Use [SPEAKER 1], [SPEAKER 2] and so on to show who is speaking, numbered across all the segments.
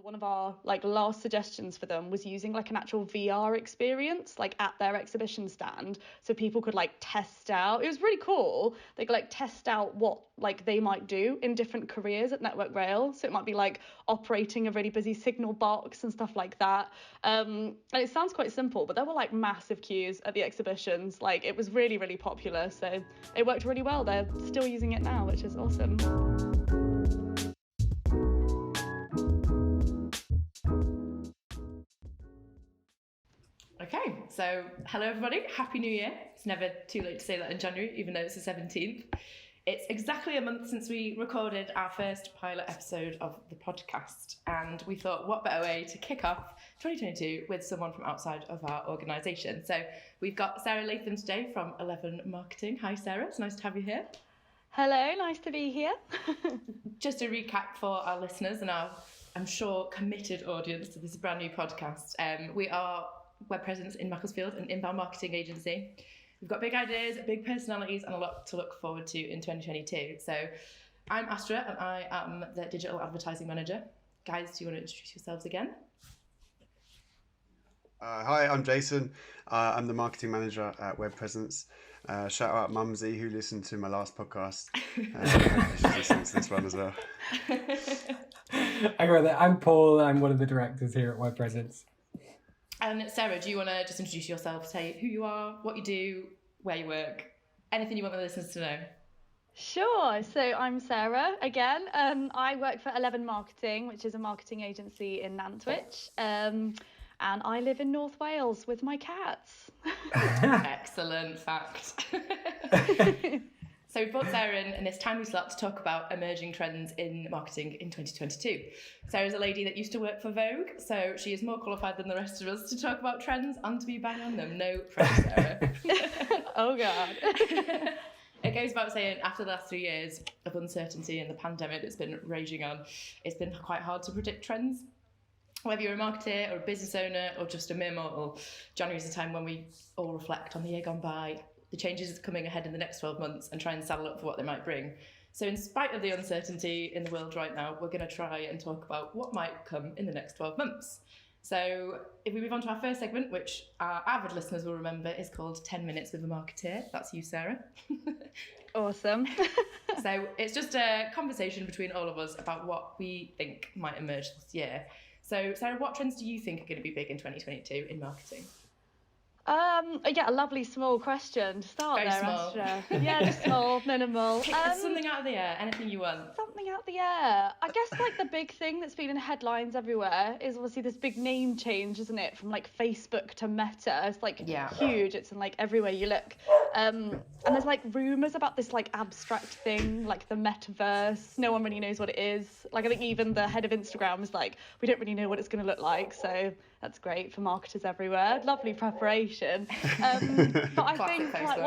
[SPEAKER 1] one of our like last suggestions for them was using like an actual VR experience like at their exhibition stand, so people could like test out. It was really cool. They could like test out what like they might do in different careers at Network Rail. So it might be like operating a really busy signal box and stuff like that. And it sounds quite simple, but there were like massive queues at the exhibitions. Like it was really, really popular. So it worked really well. They're still using it now, which is awesome.
[SPEAKER 2] Okay, so hello everybody, Happy New Year. It's never too late to say that in January, even though it's the 17th. It's exactly a month since we recorded our first pilot episode of the podcast, and we thought what better way to kick off 2022 with someone from outside of our organisation. So we've got Sarah Latham today from 11 Marketing. Hi Sarah, it's nice to have you here.
[SPEAKER 1] Hello, nice to be here.
[SPEAKER 2] Just a recap for our listeners and our, I'm sure, committed audience to this brand new podcast. We are web presence in Macclesfield, an inbound marketing agency. We've got big ideas, big personalities, and a lot to look forward to in 2022. So I'm Astra, and I am the digital advertising manager. Guys, do you want to introduce yourselves again?
[SPEAKER 3] Hi, I'm Jason. I'm the marketing manager at Web Presence. Shout out Mumsy, who listened to my last podcast. She's listening to this one as well.
[SPEAKER 4] I'm Paul. I'm one of the directors here at Web Presence.
[SPEAKER 2] And Sarah, do you want to just introduce yourself, say who you are, what you do, where you work, anything you want the listeners to know?
[SPEAKER 1] Sure. So I'm Sarah again. I work for 11 Marketing, which is a marketing agency in Nantwich. And I live in North Wales with my cats.
[SPEAKER 2] Excellent fact. So we brought Sarah in this timely slot to talk about emerging trends in marketing in 2022. Sarah's a lady that used to work for Vogue, so she is more qualified than the rest of us to talk about trends and to be bang on them. No pressure, Sarah.
[SPEAKER 1] Oh God.
[SPEAKER 2] It goes without saying, after the last 3 years of uncertainty and the pandemic that's been raging on, it's been quite hard to predict trends. Whether you're a marketer or a business owner or just a mere mortal, January is a time when we all reflect on the year gone by, the changes coming ahead in the next 12 months, and try and saddle up for what they might bring. So in spite of the uncertainty in the world right now, we're going to try and talk about what might come in the next 12 months. So if we move on to our first segment, which our avid listeners will remember is called 10 Minutes with a Marketeer. That's you, Sarah.
[SPEAKER 1] Awesome.
[SPEAKER 2] So it's just a conversation between all of us about what we think might emerge this year. So Sarah, what trends do you think are going to be big in 2022 in marketing?
[SPEAKER 1] Yeah, a lovely small question to start.
[SPEAKER 2] Very
[SPEAKER 1] there,
[SPEAKER 2] small.
[SPEAKER 1] Astra. Yeah, just small, minimal.
[SPEAKER 2] Pick something out of the air, anything you want.
[SPEAKER 1] Something out the air. I guess like the big thing that's been in headlines everywhere is obviously this big name change, isn't it? From like Facebook to Meta. It's like huge. It's in like everywhere you look. And there's like rumours about this like abstract thing, like the metaverse. No one really knows what it is. Like I think even the head of Instagram was like, we don't really know what it's going to look like. So that's great for marketers everywhere. Lovely preparation. But I think like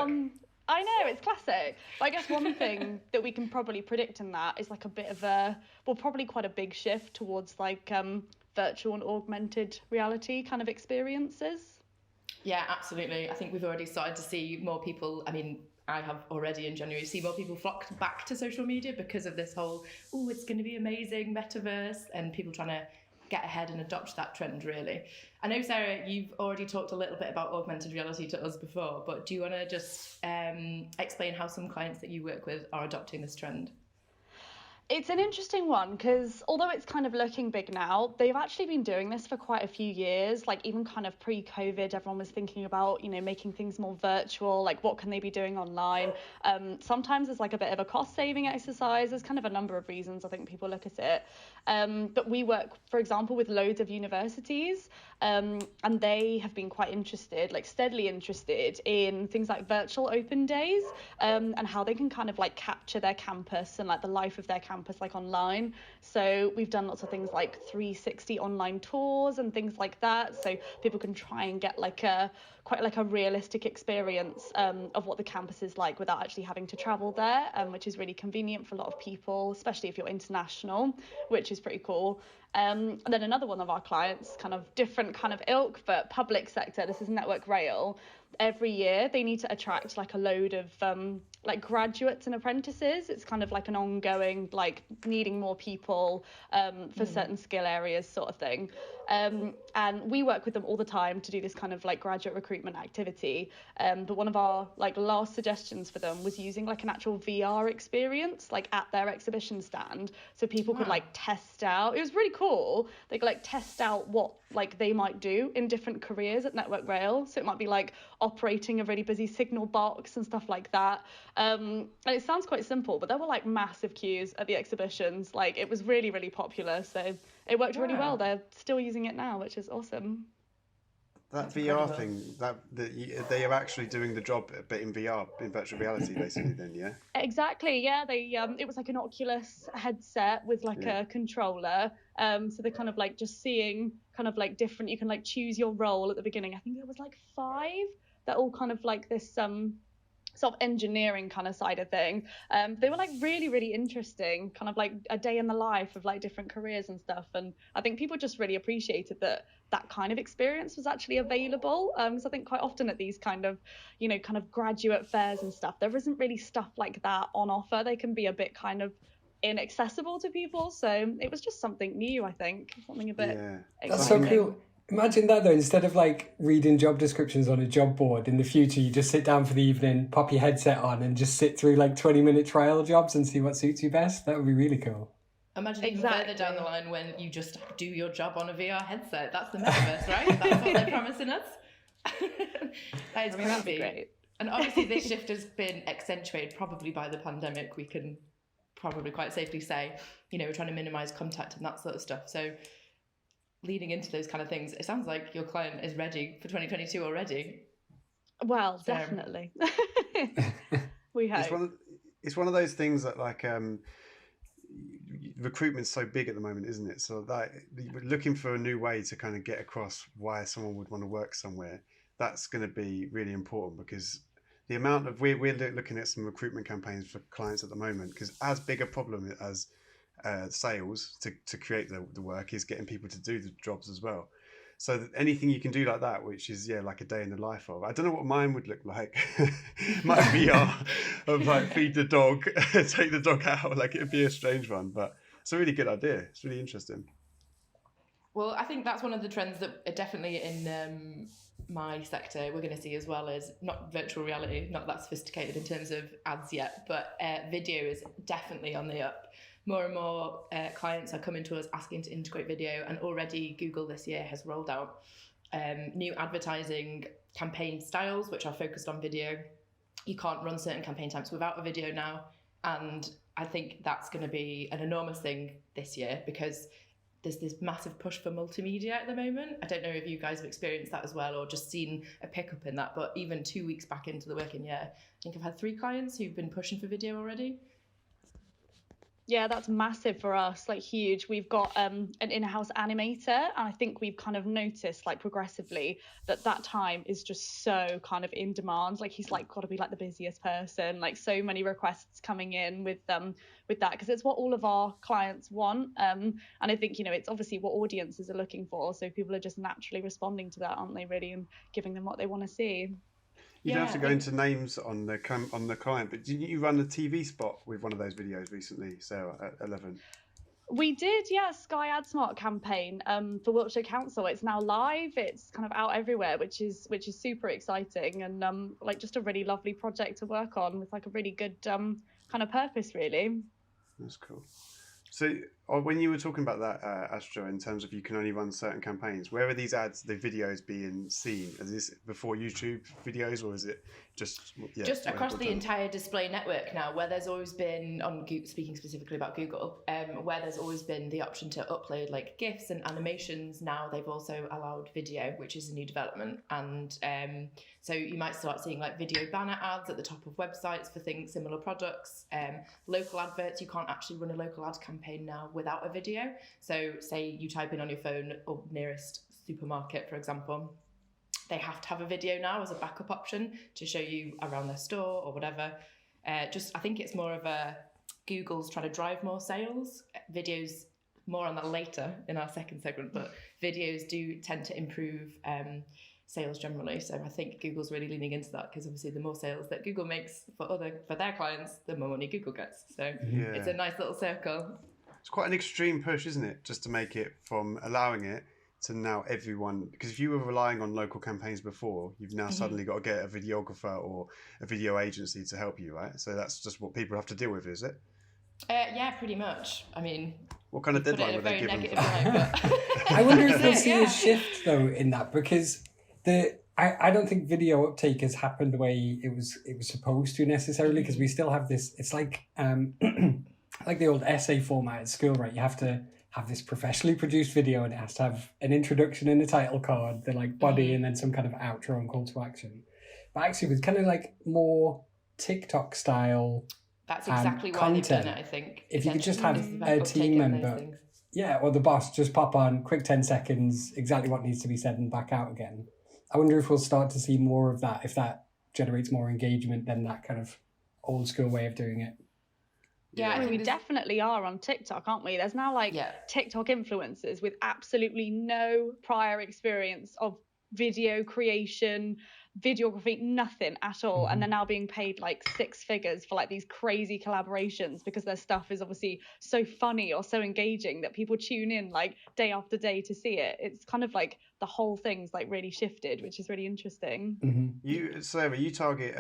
[SPEAKER 1] I know, it's classic. But I guess one thing that we can probably predict in that is like a bit of probably quite a big shift towards like virtual and augmented reality kind of experiences.
[SPEAKER 2] Yeah, absolutely. I think we've already started to see more people, I have already in January, see more people flocked back to social media because of this whole, it's going to be amazing, metaverse, and people trying to get ahead and adopt that trend, really. I know, Sarah, you've already talked a little bit about augmented reality to us before, but do you want to just explain how some clients that you work with are adopting this trend?
[SPEAKER 1] It's an interesting one because although it's kind of looking big now, they've actually been doing this for quite a few years. Like even kind of pre-COVID, everyone was thinking about, making things more virtual, like what can they be doing online? Sometimes it's like a bit of a cost-saving exercise. There's kind of a number of reasons I think people look at it. But we work, for example, with loads of universities, and they have been quite interested, like steadily interested in things like virtual open days, and how they can kind of like capture their campus and like the life of their campus like online. So we've done lots of things like 360 online tours and things like that, so people can try and get like quite like a realistic experience of what the campus is like without actually having to travel there, which is really convenient for a lot of people, especially if you're international, which is pretty cool. And then another one of our clients, kind of different kind of ilk, but public sector, this is Network Rail. every year they need to attract like a load of like graduates and apprentices. It's kind of like an ongoing, like needing more people for certain skill areas sort of thing. And we work with them all the time to do this kind of like graduate recruitment activity. But one of our like last suggestions for them was using like an actual VR experience like at their exhibition stand, so people could like test out. It was really cool. They could like test out what like they might do in different careers at Network Rail. So it might be like operating a really busy signal box and stuff like that. And it sounds quite simple, but there were like massive queues at the exhibitions. Like it was really, really popular. So it worked really well. They're still using it now, which is awesome.
[SPEAKER 3] That
[SPEAKER 2] That's
[SPEAKER 3] VR
[SPEAKER 2] incredible.
[SPEAKER 3] thing, they are actually doing the job, but in VR, in virtual reality, basically. Then, yeah.
[SPEAKER 1] Exactly. Yeah. They it was like an Oculus headset with like
[SPEAKER 3] Yeah.
[SPEAKER 1] a controller. So they're kind of like just seeing kind of like different. You can like choose your role at the beginning. I think there was like 5. They're all kind of like this sort of engineering kind of side of thing. They were like really, really interesting, kind of like a day in the life of like different careers and stuff. And I think people just really appreciated that kind of experience was actually available. Because I think quite often at these kind of, you know, kind of graduate fairs and stuff, there isn't really stuff like that on offer. They can be a bit kind of inaccessible to people. So it was just something new, I think, something a bit
[SPEAKER 4] That's so
[SPEAKER 1] exciting.
[SPEAKER 4] cool. Imagine that though, instead of like reading job descriptions on a job board, in the future you just sit down for the evening, pop your headset on and just sit through like 20-minute trial jobs and see what suits you best. That would be really cool.
[SPEAKER 2] Imagine even further down the line when you just do your job on a VR headset. That's the metaverse, right? That's what they're promising us. That is
[SPEAKER 1] That'd be
[SPEAKER 2] crazy.
[SPEAKER 1] great.
[SPEAKER 2] And obviously this shift has been accentuated probably by the pandemic. We can probably quite safely say, you know, we're trying to minimise contact and that sort of stuff. So leading into those kind of things, it sounds like your client is ready for 2022 already.
[SPEAKER 1] Well, definitely. We hope.
[SPEAKER 3] It's one of those things that like recruitment's so big at the moment, isn't it? So that looking for a new way to kind of get across why someone would want to work somewhere, that's going to be really important, because the amount of we're looking at some recruitment campaigns for clients at the moment, because as big a problem as sales to create the work is getting people to do the jobs as well. So anything you can do like that, which is like a day in the life of, I don't know what mine would look like. My VR of like feed the dog, take the dog out, like it'd be a strange one, but it's a really good idea. It's really interesting.
[SPEAKER 2] Well, I think that's one of the trends that are definitely in my sector we're going to see as well, as not virtual reality, not that sophisticated in terms of ads yet, but video is definitely on the up. More and more clients are coming to us asking to integrate video, and already Google this year has rolled out new advertising campaign styles which are focused on video. You can't run certain campaign types without a video now, and I think that's going to be an enormous thing this year, because there's this massive push for multimedia at the moment. I don't know if you guys have experienced that as well, or just seen a pickup in that, but even 2 weeks back into the working year, I think I've had 3 clients who've been pushing for video already.
[SPEAKER 1] Yeah, that's massive for us, like huge. We've got an in-house animator, and I think we've kind of noticed like progressively that time is just so kind of in demand. Like he's like got to be like the busiest person, like so many requests coming in with that, because it's what all of our clients want. And I think, you know, it's obviously what audiences are looking for, so people are just naturally responding to that, aren't they, really, and giving them what they want to see.
[SPEAKER 3] You don't have to go into names on the client, but didn't you run a TV spot with one of those videos recently, Sarah, at 11?
[SPEAKER 1] We did, yeah, Sky AdSmart campaign for Wiltshire Council. It's now live. It's kind of out everywhere, which is super exciting, and like just a really lovely project to work on with like a really good kind of purpose, really.
[SPEAKER 3] That's cool. So when you were talking about that, Astra, in terms of you can only run certain campaigns, where are these ads, the videos being seen? Is this before YouTube videos, or is it just
[SPEAKER 2] across the entire display network now, where there's always been, on speaking specifically about Google, where there's always been the option to upload like GIFs and animations. Now they've also allowed video, which is a new development, and so you might start seeing like video banner ads at the top of websites for similar products. Local adverts, you can't actually run a local ad campaign now without a video. So say you type in on your phone or nearest supermarket, for example, they have to have a video now as a backup option to show you around their store or whatever. I think it's more of a Google's trying to drive more sales. Videos, more on that later in our second segment, but videos do tend to improve sales generally. So I think Google's really leaning into that, because obviously the more sales that Google makes for their clients, the more money Google gets. So it's a nice little circle.
[SPEAKER 3] It's quite an extreme push, isn't it? Just to make it from allowing it to now everyone. Because if you were relying on local campaigns before, you've now suddenly got to get a videographer or a video agency to help you, right? So that's just what people have to deal with, is it?
[SPEAKER 2] Yeah, pretty much. I mean,
[SPEAKER 3] what kind of deadline were they given?
[SPEAKER 4] I wonder if we'll see a shift though in that, because I don't think video uptake has happened the way it was supposed to necessarily, because we still have this. It's like like the old essay format at school, right? You have to have this professionally produced video, and it has to have an introduction and a title card, the like body, and then some kind of outro and call to action. But actually, with kind of like more TikTok style.
[SPEAKER 2] That's exactly why they've done it, I think.
[SPEAKER 4] If you could just have a team member, or the boss, just pop on, quick 10 seconds, exactly what needs to be said, and back out again. I wonder if we'll start to see more of that, if that generates more engagement than that kind of old school way of doing it.
[SPEAKER 1] Yeah, I mean, we definitely are on TikTok, aren't we? There's now like TikTok influencers with absolutely no prior experience of video creation, videography, nothing at all, and they're now being paid like 6 figures for like these crazy collaborations because their stuff is obviously so funny or so engaging that people tune in like day after day to see it. It's kind of like the whole thing's like really shifted, which is really interesting.
[SPEAKER 3] Sarah, you target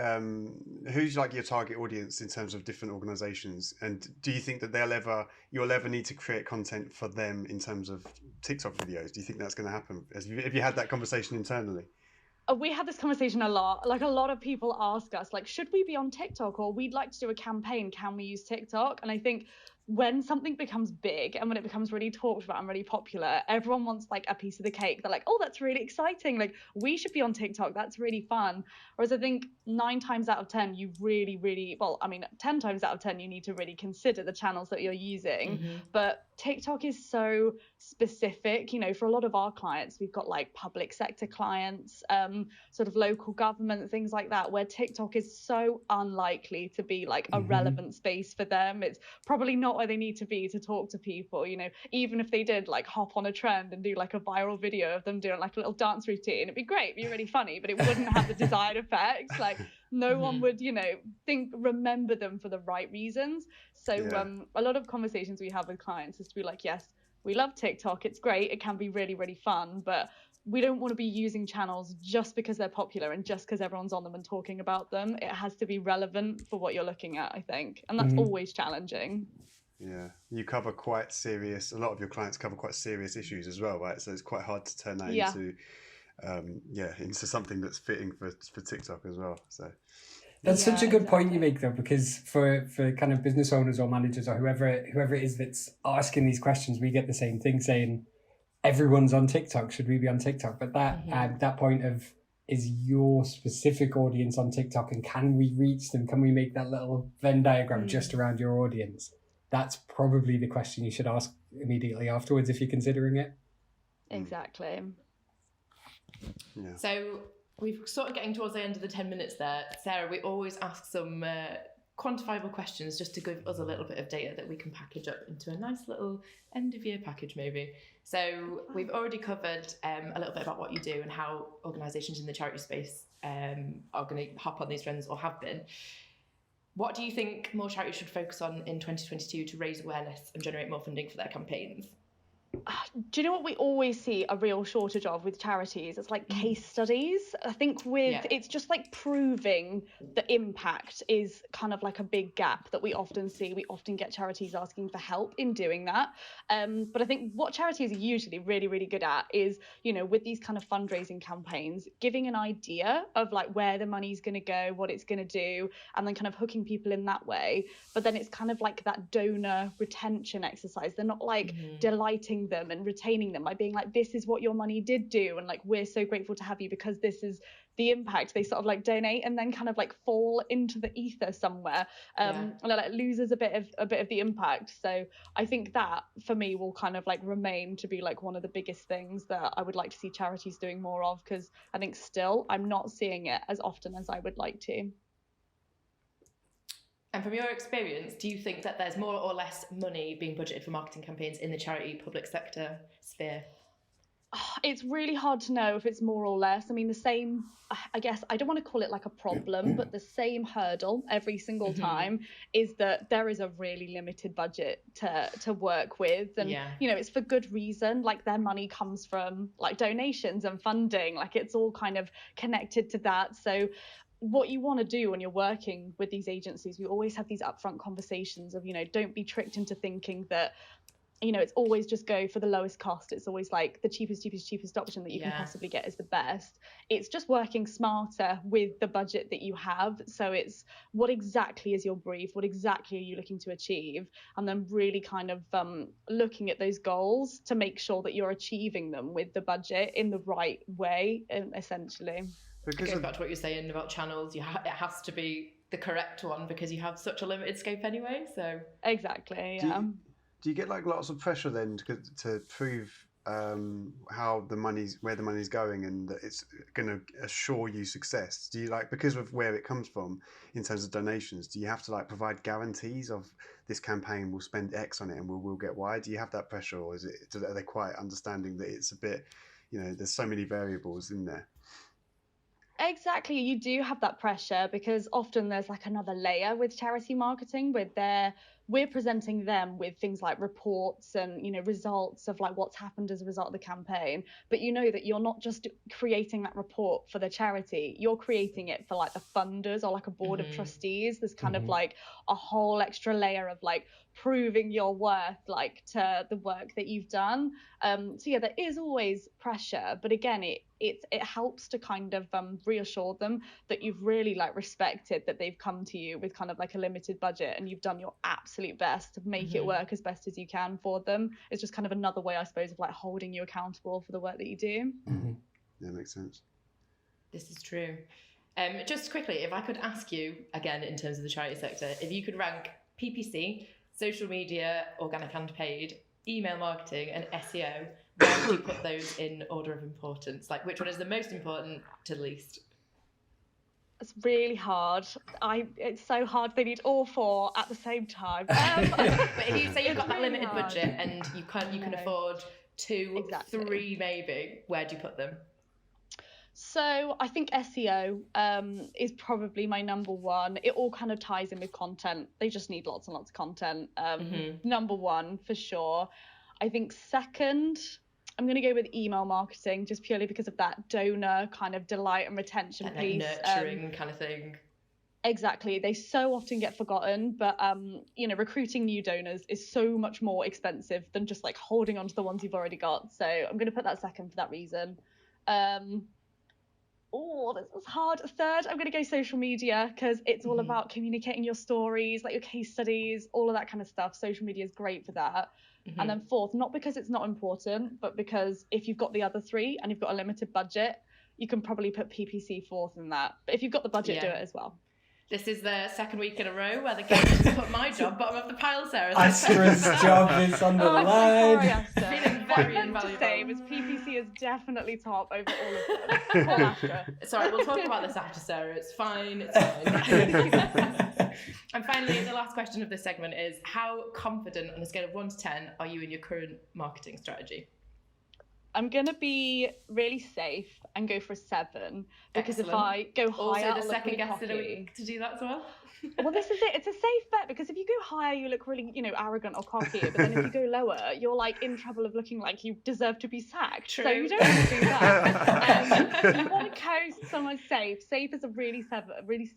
[SPEAKER 3] who's like your target audience in terms of different organizations, and do you think that you'll ever need to create content for them in terms of TikTok videos? Do you think that's going to happen? Have you had that conversation internally?
[SPEAKER 1] We have this conversation a lot. Like, a lot of people ask us, like, should we be on TikTok, or we'd like to do a campaign, can we use TikTok? And I think when something becomes big and when it becomes really talked about and really popular, everyone wants like a piece of the cake. They're like, oh, that's really exciting. Like, we should be on TikTok. That's really fun. Whereas I think 9 times out of 10, you really, really, 10 times out of 10, you need to really consider the channels that you're using. But TikTok is so specific, for a lot of our clients, we've got like public sector clients, sort of local government, things like that, where TikTok is so unlikely to be like a relevant space for them. It's probably not where they need to be to talk to people, even if they did like hop on a trend and do like a viral video of them doing like a little dance routine, it'd be great, it'd be really funny, but it wouldn't have the desired effects. Like, no one would, remember them for the right reasons. So a lot of conversations we have with clients is to be like, yes, we love TikTok, it's great, it can be really, really fun, but we don't want to be using channels just because they're popular and just because everyone's on them and talking about them. It has to be relevant for what you're looking at, I think, and that's always challenging.
[SPEAKER 3] Yeah, you cover quite serious, a lot of your clients cover quite serious issues as well, right? So it's quite hard to turn that into something that's fitting for TikTok as well. So
[SPEAKER 4] that's such a good point you make, though, because for kind of business owners or managers or whoever it is that's asking these questions, we get the same thing saying, everyone's on TikTok, should we be on TikTok? But that point of, is your specific audience on TikTok, and can we reach them? Can we make that little Venn diagram just around your audience? That's probably the question you should ask immediately afterwards if you're considering it.
[SPEAKER 1] Exactly.
[SPEAKER 3] Yeah.
[SPEAKER 2] So we're sort of getting towards the end of the 10 minutes there. Sarah, we always ask some quantifiable questions just to give us a little bit of data that we can package up into a nice little end of year package maybe. So we've already covered a little bit about what you do and how organisations in the charity space are going to hop on these trends or have been. What do you think more charities should focus on in 2022 to raise awareness and generate more funding for their campaigns?
[SPEAKER 1] Do you know what we always see a real shortage of with charities? It's like case studies. I think it's just like proving the impact is kind of like a big gap that we often see. We often get charities asking for help in doing that. But I think what charities are usually really, really good at is, with these kind of fundraising campaigns, giving an idea of like where the money's going to go, what it's going to do, and then kind of hooking people in that way. But then it's kind of like that donor retention exercise. They're not like delighting them and retaining them by being like, this is what your money did do, and like, we're so grateful to have you because this is the impact. They sort of like donate and then kind of like fall into the ether somewhere, and it like loses a bit of the impact. So I think that for me will kind of like remain to be like one of the biggest things that I would like to see charities doing more of, because I think still I'm not seeing it as often as I would like to.
[SPEAKER 2] And from your experience, do you think that there's more or less money being budgeted for marketing campaigns in the charity public sector sphere?
[SPEAKER 1] It's really hard to know if it's more or less. I mean, the same, I guess, I don't want to call it like a problem, but the same hurdle every single time is that there is a really limited budget to work with. And, you know, it's for good reason. Like, their money comes from like donations and funding. Like, it's all kind of connected to that. So what you want to do when you're working with these agencies, we always have these upfront conversations of, you know, don't be tricked into thinking that, you know, it's always just go for the lowest cost. It's always like the cheapest option that you can possibly get is the best. It's just working smarter with the budget that you have. So it's what exactly is your brief? What exactly are you looking to achieve? And then really kind of looking at those goals to make sure that you're achieving them with the budget in the right way, essentially.
[SPEAKER 2] Because it goes back to what you're saying about channels. It has to be the correct one because you have such a limited scope anyway. So
[SPEAKER 1] exactly, yeah.
[SPEAKER 3] Do you get like lots of pressure then to prove where the money's going and that it's going to assure you success? Do you like, because of where it comes from in terms of donations, do you have to like provide guarantees of this campaign will spend X on it and we'll get Y? Do you have that pressure, or are they quite understanding that it's a bit, you know, there's so many variables in there?
[SPEAKER 1] Exactly, you do have that pressure because often there's like another layer with charity marketing where we're presenting them with things like reports and, you know, results of like what's happened as a result of the campaign. But you know that you're not just creating that report for the charity, you're creating it for like the funders or like a board of trustees. There's kind of like a whole extra layer of like proving your worth like to the work that you've done. So yeah, there is always pressure, but again, it helps to kind of reassure them that you've really like respected that they've come to you with kind of like a limited budget and you've done your absolute best to make it work as best as you can for them. It's just kind of another way, I suppose, of like holding you accountable for the work that you do.
[SPEAKER 3] Yeah, makes sense.
[SPEAKER 2] This is true. Just quickly, if I could ask you again in terms of the charity sector, if you could rank PPC, social media, organic and paid, email marketing and SEO, where would you put those in order of importance? Like, which one is the most important to the least?
[SPEAKER 1] It's really hard. It's so hard. They need all four at the same time. But
[SPEAKER 2] if you say you've got that limited budget and you can afford two, three maybe, where do you put them?
[SPEAKER 1] So I think SEO is probably my number one. It all kind of ties in with content. They just need lots and lots of content. Number one for sure. I think second, I'm going to go with email marketing just purely because of that donor kind of delight and retention
[SPEAKER 2] and
[SPEAKER 1] piece.
[SPEAKER 2] Nurturing kind of thing.
[SPEAKER 1] Exactly. They so often get forgotten, but you know, recruiting new donors is so much more expensive than just like holding on to the ones you've already got. So I'm going to put that second for that reason. This is hard. Third, I'm going to go social media because it's all about communicating your stories, like your case studies, all of that kind of stuff. Social media is great for that. And then fourth, not because it's not important, but because if you've got the other three and you've got a limited budget, you can probably put PPC fourth in that. But if you've got the budget, do it as well.
[SPEAKER 2] This is the second week in a row where the coach has put my job bottom of the pile, Sarah.
[SPEAKER 4] Astra's job is on the line.
[SPEAKER 2] Feeling very
[SPEAKER 1] invaluable. To say was PPC is definitely top over all of them. Poor Astra.
[SPEAKER 2] Sorry, we'll talk about this after, Sarah. It's fine. It's fine. And finally, the last question of this segment is: how confident, on a scale of 1 to 10, are you in your current marketing strategy?
[SPEAKER 1] I'm going to be really safe and go for a 7 because
[SPEAKER 2] Excellent.
[SPEAKER 1] If I go higher,
[SPEAKER 2] also the second
[SPEAKER 1] guest
[SPEAKER 2] to do that as well.
[SPEAKER 1] Well, this is it. It's a safe bet because if you go higher, you look really, you know, arrogant or cocky. But then if you go lower, you're like in trouble of looking like you deserve to be sacked.
[SPEAKER 2] True.
[SPEAKER 1] So you don't want to do that. You want to coast somewhere safe. Safe is a really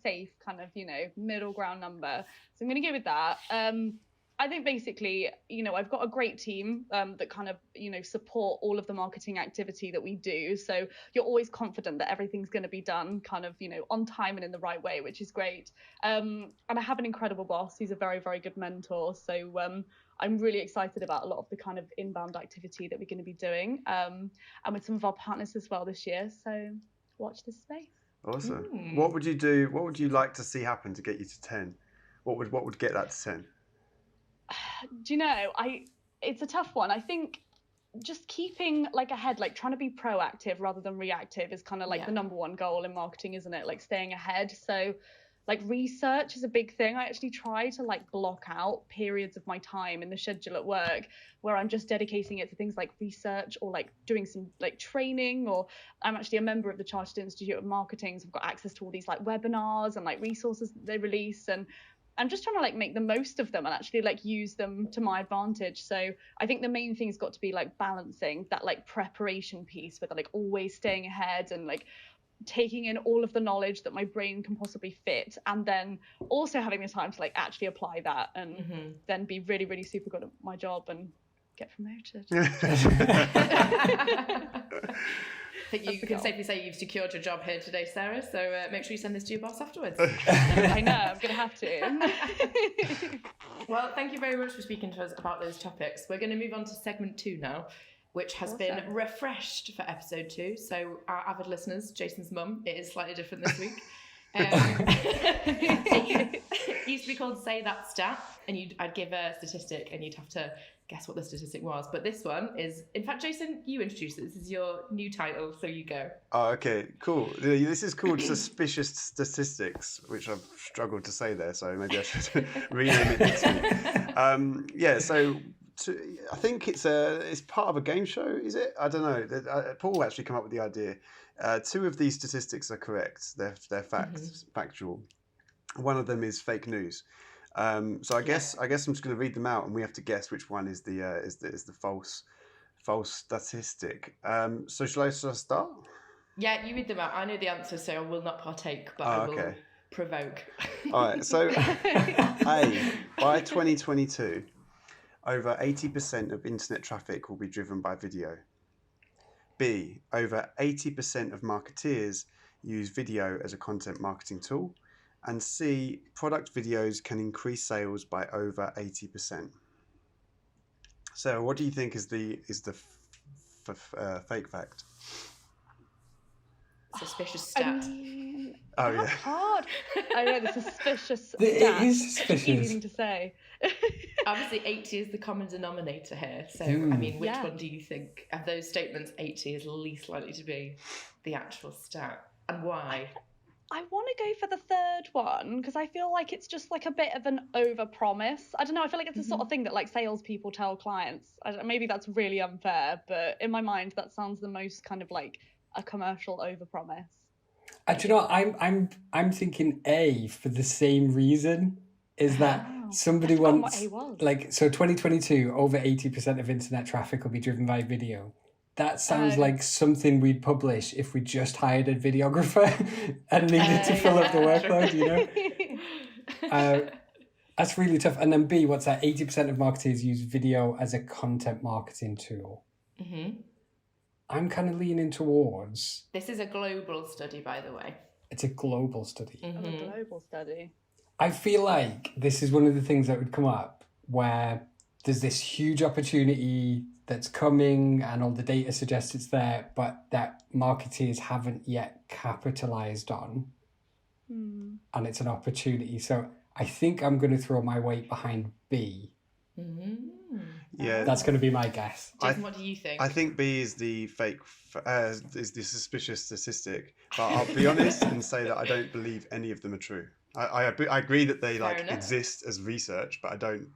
[SPEAKER 1] safe kind of, you know, middle ground number. So I'm going to go with that. I think basically, you know, I've got a great team that kind of, you know, support all of the marketing activity that we do. So you're always confident that everything's going to be done kind of, you know, on time and in the right way, which is great. And I have an incredible boss. He's a very, very good mentor. So I'm really excited about a lot of the kind of inbound activity that we're going to be doing and with some of our partners as well this year. So watch this space.
[SPEAKER 3] Awesome. What would you do? What would you like to see happen to get you to 10? What would get that to 10?
[SPEAKER 1] Do you know, it's a tough one. I think just keeping like ahead, like trying to be proactive rather than reactive is kind of like the number one goal in marketing, isn't it? Like staying ahead. So like research is a big thing. I actually try to like block out periods of my time in the schedule at work where I'm just dedicating it to things like research or like doing some like training, or I'm actually a member of the Chartered Institute of Marketing, so I've got access to all these like webinars and like resources that they release, and I'm just trying to like make the most of them and actually like use them to my advantage. So I think the main thing's got to be like balancing that like preparation piece with like always staying ahead and like taking in all of the knowledge that my brain can possibly fit, and then also having the time to like actually apply that and then be really, really super good at my job and get promoted.
[SPEAKER 2] I think you can safely say you've secured your job here today, Sarah, so make sure you send this to your boss afterwards.
[SPEAKER 1] I know, I'm going to have to.
[SPEAKER 2] Well, thank you very much for speaking to us about those topics. We're going to move on to segment 2 now, which has been refreshed for episode 2. So our avid listeners, Jason's mum, it is slightly different this week. It used to be called Say That Stat, and I'd give a statistic and you'd have to guess what the statistic was. But this one is, in fact, Jason, you introduced it. This is your new title, so you go.
[SPEAKER 3] Oh, okay, cool. This is called Suspicious Statistics, which I've struggled to say there, so maybe I should rename it next week. Yeah, so I think it's part of a game show, is it? I don't know. Paul actually came up with the idea. 2 of these statistics are correct. They're factual. One of them is fake news. So I guess I'm just going to read them out, and we have to guess which one is the false statistic. So shall I start?
[SPEAKER 2] Yeah, you read them out. I know the answer, so I will not partake, but I will provoke.
[SPEAKER 3] All right. So A, by 2022, over 80% of internet traffic will be driven by video. B, over 80% of marketeers use video as a content marketing tool. And C, product videos can increase sales by over 80%. So, what do you think is the fake fact?
[SPEAKER 2] Suspicious stat.
[SPEAKER 1] That's hard. I know, the suspicious stat.
[SPEAKER 4] It is suspicious.
[SPEAKER 1] Easy thing to say.
[SPEAKER 2] Obviously, 80 is the common denominator here. So, I mean, which one do you think of those statements? 80 is least likely to be the actual stat, and why?
[SPEAKER 1] I want to go for the third one because I feel like it's just like a bit of an overpromise. I don't know. I feel like it's the sort of thing that like salespeople tell clients. Maybe that's really unfair, but in my mind, that sounds the most kind of like a commercial overpromise.
[SPEAKER 4] Do you know what? I'm thinking A for the same reason. Is that somebody wants like, so 2022 over 80% of internet traffic will be driven by video. That sounds like something we'd publish if we just hired a videographer and needed to fill up the workload, you know? That's really tough. And then B, what's that? 80% of marketers use video as a content marketing tool. I'm kind of leaning towards...
[SPEAKER 2] This is a global study, by the way.
[SPEAKER 4] It's a global study.
[SPEAKER 1] A global study.
[SPEAKER 4] I feel like this is one of the things that would come up where there's this huge opportunity that's coming and all the data suggests it's there, but that marketeers haven't yet capitalized on. And it's an opportunity. So I think I'm going to throw my weight behind B.
[SPEAKER 3] Yeah,
[SPEAKER 4] that's going to be my guess.
[SPEAKER 2] Jason, what do you think?
[SPEAKER 3] I think B is the fake, is the suspicious statistic. But I'll be honest and say that I don't believe any of them are true. I agree that they exist as research, but I don't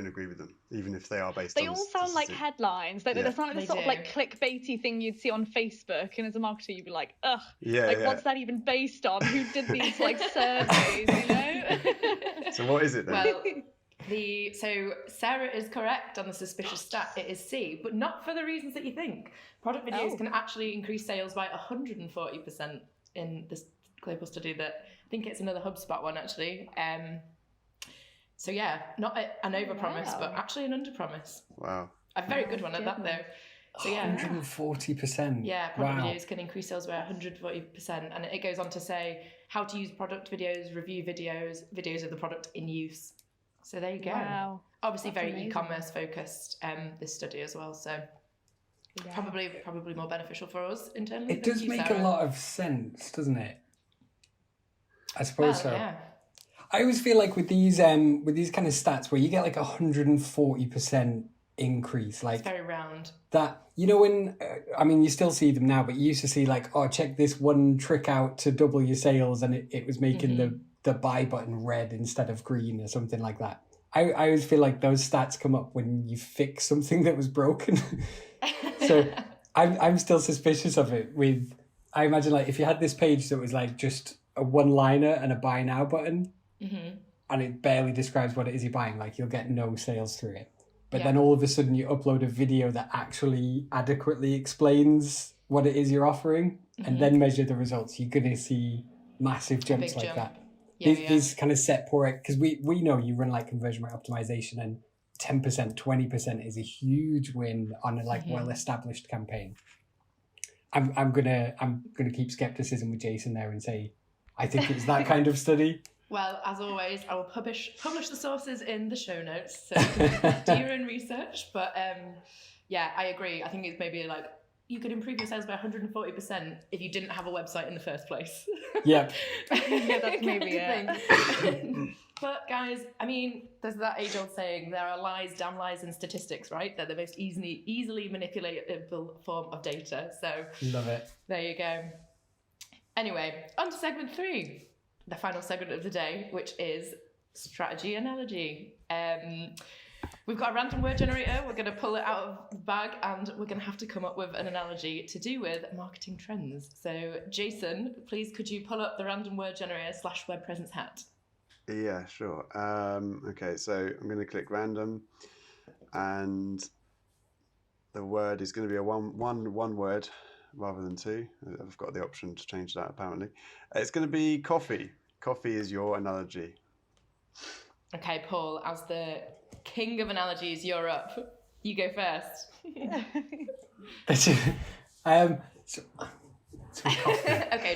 [SPEAKER 3] agree with them, even if they are based on...
[SPEAKER 1] They all sound like headlines. They sound like the sort of like clickbaity thing you'd see on Facebook, and as a marketer you'd be like, ugh, what's that even based on? Who did these like surveys, you know?
[SPEAKER 3] So what is it then?
[SPEAKER 2] Well, so Sarah is correct on the suspicious stat. It is C, but not for the reasons that you think. Product videos can actually increase sales by 140% in this global study that... I think it's another HubSpot one, actually. So yeah, not an overpromise, but actually an underpromise.
[SPEAKER 3] Wow.
[SPEAKER 2] A very good one at that, though. So yeah,
[SPEAKER 4] 140%.
[SPEAKER 2] Yeah, product videos can increase sales by 140%, and it goes on to say how to use product videos, review videos of the product in use. So there you go.
[SPEAKER 1] Wow.
[SPEAKER 2] Obviously, that's very amazing. E-commerce focused. This study as well. So probably more beneficial for us internally.
[SPEAKER 4] It does make a lot of sense, doesn't it? I suppose so. Yeah. I always feel like with these kind of stats where you get like 140% increase, like
[SPEAKER 2] it's very round.
[SPEAKER 4] That, you know, when you still see them now, but you used to see like, oh, check this one trick out to double your sales, and it was making the buy button red instead of green or something like that. I always feel like those stats come up when you fix something that was broken. So I'm still suspicious of it. I imagine like if you had this page that was like just a one-liner and a buy now button, and it barely describes what it is you're buying, like you'll get no sales through it. But then all of a sudden you upload a video that actually adequately explains what it is you're offering, and then measure the results, you're going to see massive jumps like that. These kind of set poor, because we know you run like conversion rate optimization, and 10%, 20% is a huge win on a like well-established campaign. I'm gonna keep skepticism with Jason there and say I think it's that kind of study.
[SPEAKER 2] Well, as always, I will publish the sources in the show notes, so you can do your own research. But I agree. I think it's maybe like you could improve your sales by 140% if you didn't have a website in the first place.
[SPEAKER 4] Yeah.
[SPEAKER 1] That's maybe it.
[SPEAKER 2] But guys, I mean, there's that age-old saying, there are lies, damn lies, and statistics, right? They're the most easily manipulatable form of data. So
[SPEAKER 4] love it.
[SPEAKER 2] There you go. Anyway, on to segment 3, the final segment of the day, which is strategy analogy. We've got a random word generator. We're going to pull it out of the bag, and we're going to have to come up with an analogy to do with marketing trends. So, Jason, please could you pull up the random word generator / web presence hat?
[SPEAKER 3] Yeah, sure. Okay, so I'm going to click random, and the word is going to be a one word rather than 2. I've got the option to change that apparently. It's going to be coffee. Coffee is your analogy.
[SPEAKER 2] Okay, Paul, as the king of analogies, you're up. You go first. Okay,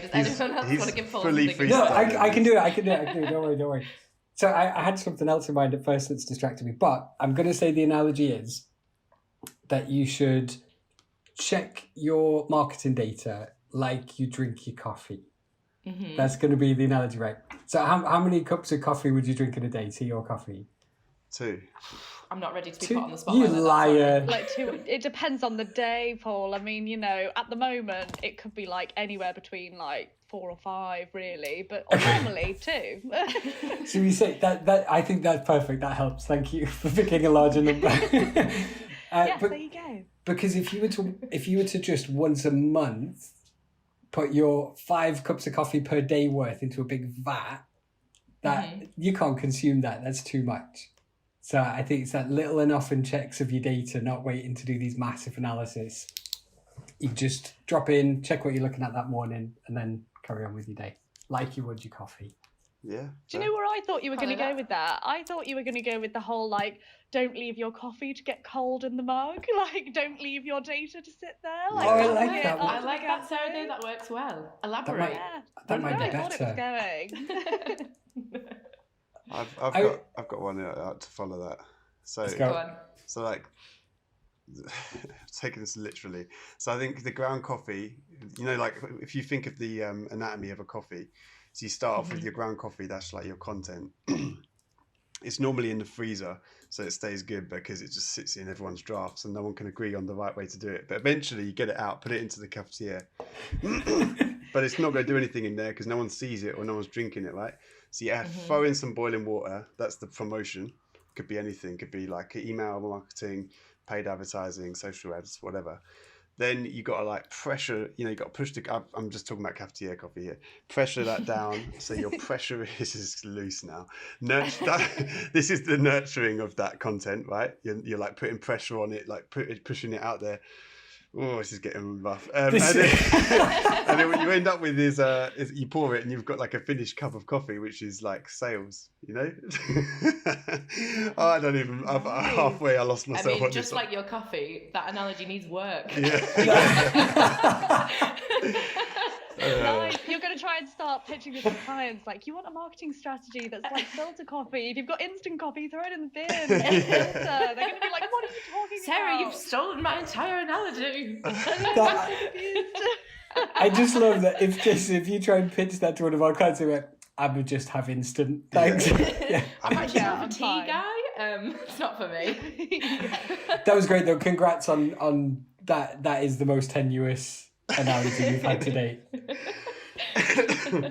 [SPEAKER 2] does anyone else want to give Paul something?
[SPEAKER 4] No, I can do it. Don't worry. So I had something else in mind at first that's distracted me, but I'm going to say the analogy is that you should check your marketing data like you drink your coffee. That's going to be the analogy, right? So how many cups of coffee would you drink in a day, tea or coffee?
[SPEAKER 3] 2.
[SPEAKER 2] I'm not ready to be put on the spotlight.
[SPEAKER 4] You liar.
[SPEAKER 1] Like 2, it depends on the day, Paul. I mean, you know, at the moment, it could be like anywhere between like 4 or 5, really, but normally 2.
[SPEAKER 4] So we say that I think that's perfect. That helps. Thank you for picking a larger number.
[SPEAKER 1] Yes, there you go.
[SPEAKER 4] Because if you were to just once a month put your 5 cups of coffee per day worth into a big vat, that you can't consume that. That's too much. So I think it's that little and often checks of your data, not waiting to do these massive analysis. You just drop in, check what you're looking at that morning, and then carry on with your day, like you would your coffee.
[SPEAKER 3] Yeah.
[SPEAKER 1] Do you know where I thought you were going to go with that? I thought you were going to go with the whole, like, don't leave your coffee to get cold in the mug. Like, don't leave your data to sit there. Like,
[SPEAKER 4] I like that one.
[SPEAKER 2] I like that, Sarah, though. That works well. Elaborate.
[SPEAKER 4] That might be
[SPEAKER 1] I thought
[SPEAKER 4] better.
[SPEAKER 1] it was going.
[SPEAKER 3] I've got one to follow that. So
[SPEAKER 4] Let's go.
[SPEAKER 2] Go on.
[SPEAKER 3] So like taking this literally. So I think the ground coffee, you know, like if you think of the anatomy of a coffee, so you start off with your ground coffee, that's like your content. It's normally in the freezer, so it stays good because it just sits in everyone's drafts and no one can agree on the right way to do it. But eventually you get it out, put it into the cafetiere. But it's not going to do anything in there because no one sees it or no one's drinking it, right? So you throw in some boiling water. That's the promotion. Could be anything. Could be like email marketing, paid advertising, social ads, whatever. Then you got to like pressure, you know, you got to push I'm just talking about cafetiere coffee here. Pressure that down. So your pressure is loose now. This is the nurturing of that content, right? You're like putting pressure on it, like pushing it out there. Oh, this is getting rough. And then what you end up with is you pour it and you've got like a finished cup of coffee, which is like sales, you know? I don't even, halfway I lost myself.
[SPEAKER 2] I mean, just like your coffee, that analogy needs work.
[SPEAKER 3] Yeah.
[SPEAKER 1] Like, you're going to try and start pitching this to clients. Like, you want a marketing strategy that's like filter coffee. If you've got instant coffee, throw it in the bin. Filter. They're going to be like, what are you talking
[SPEAKER 2] Sarah,
[SPEAKER 1] about?
[SPEAKER 2] you've stolen my entire analogy.
[SPEAKER 4] I just love that. If you try and pitch that to one of our clients, they went, I would just have instant. Thanks. Yeah.
[SPEAKER 2] I'm actually
[SPEAKER 1] Yeah,
[SPEAKER 2] not a
[SPEAKER 1] I'm
[SPEAKER 2] tea
[SPEAKER 1] fine.
[SPEAKER 2] guy. It's not for me.
[SPEAKER 4] That was great though. Congrats on that. That is the most tenuous analogy we've had to date.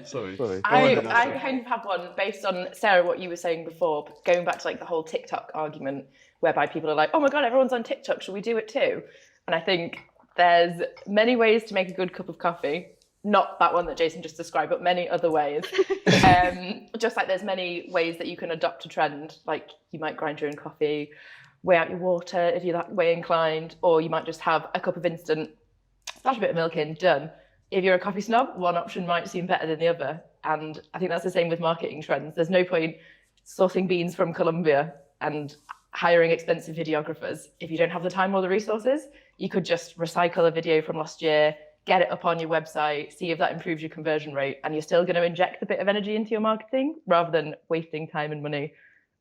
[SPEAKER 3] Sorry.
[SPEAKER 2] I kind of have one based on, Sarah, what you were saying before, going back to like the whole TikTok argument, whereby people are like, oh my God, everyone's on TikTok, should we do it too? And I think there's many ways to make a good cup of coffee. Not that one that Jason just described, but many other ways. Just like there's many ways that you can adopt a trend. Like you might grind your own coffee, weigh out your water if you're that way inclined, or you might just have a cup of instant, splash a bit of milk in, done. If you're a coffee snob, one option might seem better than the other. And I think that's the same with marketing trends. There's no point sourcing beans from Colombia and hiring expensive videographers if you don't have the time or the resources. You could just recycle a video from last year, get it up on your website, see if that improves your conversion rate, and you're still going to inject a bit of energy into your marketing rather than wasting time and money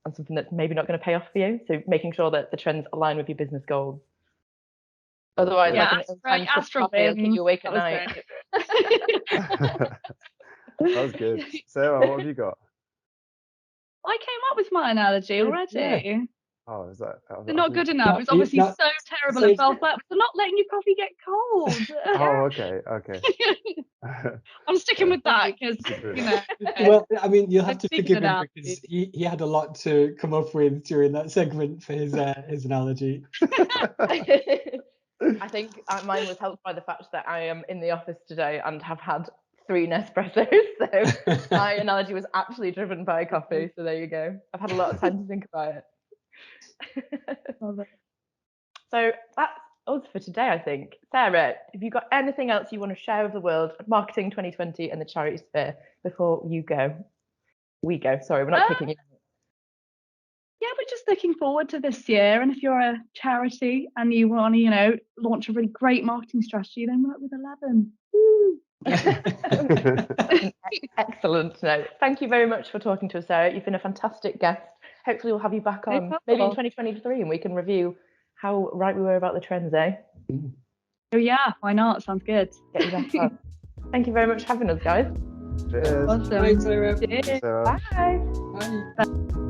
[SPEAKER 2] on something that's maybe not going to pay off for you. So making sure that the trends align with your business goals. Otherwise, like
[SPEAKER 1] Astral
[SPEAKER 2] will keep you awake at night.
[SPEAKER 5] That was good. Sarah, what have you got?
[SPEAKER 1] I came up with my analogy already.
[SPEAKER 4] Yeah.
[SPEAKER 5] Oh, is that?
[SPEAKER 1] They're not good enough. It's obviously so terrible it fell flat. They're not letting your coffee get cold.
[SPEAKER 5] Oh, okay.
[SPEAKER 1] I'm sticking with that because, you know.
[SPEAKER 6] Well, I mean, you'll have
[SPEAKER 1] I've
[SPEAKER 6] to
[SPEAKER 1] figured
[SPEAKER 6] forgive
[SPEAKER 1] it
[SPEAKER 6] him
[SPEAKER 1] out.
[SPEAKER 6] because he had a lot to come up with during that segment for his analogy.
[SPEAKER 2] I think mine was helped by the fact that I am in the office today and have had 3 Nespressos. So my analogy was actually driven by coffee. So there you go. I've had a lot of time to think about it. So that's us for today, I think. Sarah, have you got anything else you want to share with the world of marketing 2020 and the charity sphere before you go? We go. Sorry, we're not kicking you.
[SPEAKER 1] Yeah, we're just looking forward to this year. And if you're a charity and you want to, you know, launch a really great marketing strategy, then work with Latham.
[SPEAKER 2] Excellent. No, thank you very much for talking to us, Sarah. You've been a fantastic guest. Hopefully we'll have you back on maybe in 2023 and we can review how right we were about the trends, eh?
[SPEAKER 1] Oh yeah, why not? Sounds good.
[SPEAKER 2] Get you back on. Thank you very much for having us, guys.
[SPEAKER 5] Cheers.
[SPEAKER 1] Awesome.
[SPEAKER 6] Thanks, Sarah.
[SPEAKER 1] Cheers.
[SPEAKER 5] Sarah.
[SPEAKER 2] Bye.
[SPEAKER 6] Bye.